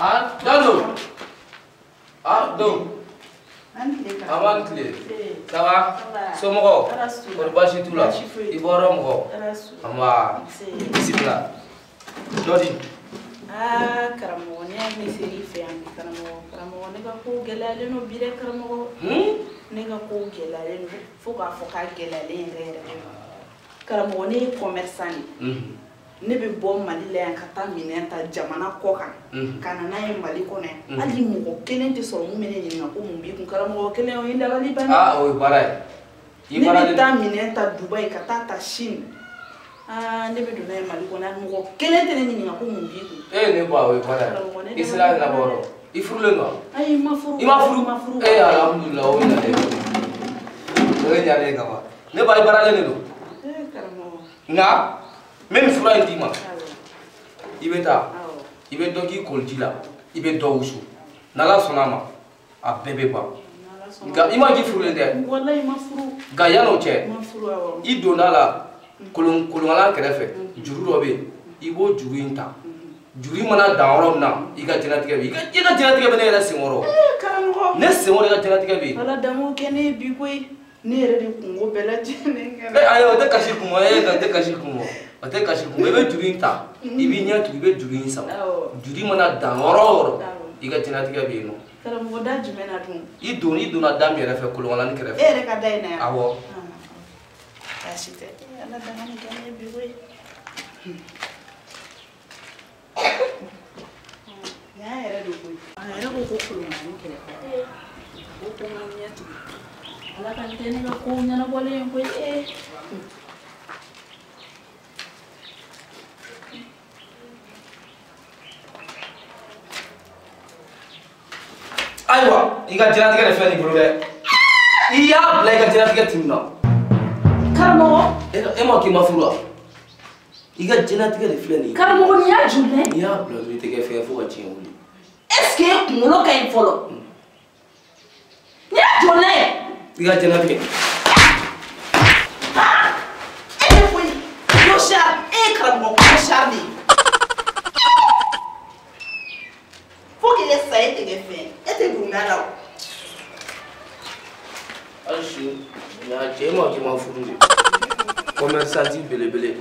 Ah, Dado. Ah, do. Avant clé. Ça va? Somogo. Pour bashi tout là. Iborom. Ama. Sibla. Dodi. Ah, karamo, ni seri fe an karamo ne ga ko gelale no bire karamo. Ne ga ko gelale no fo ka gelale rere. Karamo ne commerçant ne be bo Mali la yan ka ta minenta jamana ko kan kana na ye Mali ko ne ali mo kelen te so mu mene ni ko mu bi kun karamo kelen o inda bali ban ah o baray ne be ta minenta Dubai ka ta Chine ah ne be do na ye Mali ko na mo kelen te ni ko mu bi kun ne ba o baray Israel la boro ifurule no ay ma furu alhamdulillah o ina de o ya le gawa ne ba baray ne do karamo nga même fura intima ibeta ibe doki koljila ibe dowusu nala sonama a bebe ba ga imaji furu de wallahi ma furu ga yano che ma furu awo idonala kolongala kerefe juru robe ibo juru inta juri mana dawro na iga jinatige bi iga jinatige be ne la singoro karamo ne singoro iga jinatige bi ala damo kene bi koy ne re de kungo bela jene ayo de kashi kumo de kashi kumo ate kashi kumo be juri inta ibi nya tu be juri insa juri mana dawro iga jinatige bi no karamo da jumena dum idona dam yere fe kolongala ni kerefe ere ka dai na awo asite ala damo kene bi koy ya era do koy era ko kolongala ni kerefe ko ko nyatu ala kan tene ga ko nyana bole en koy aywa iga jinatige de fe ni bolo de iya bla iga jinatige timna karamo e ma ki mafura iga jinatige de fe ni karamo ni ya jule iya bla mi tege fe fo ga chin wuli est-ce que kuno ka infolo ni ya jule iga jinatige foi yo sha karamo ko sha ni faut qu'il essaye de faire et de là Ashi, ya je ma ki mafuru de commerçant belebele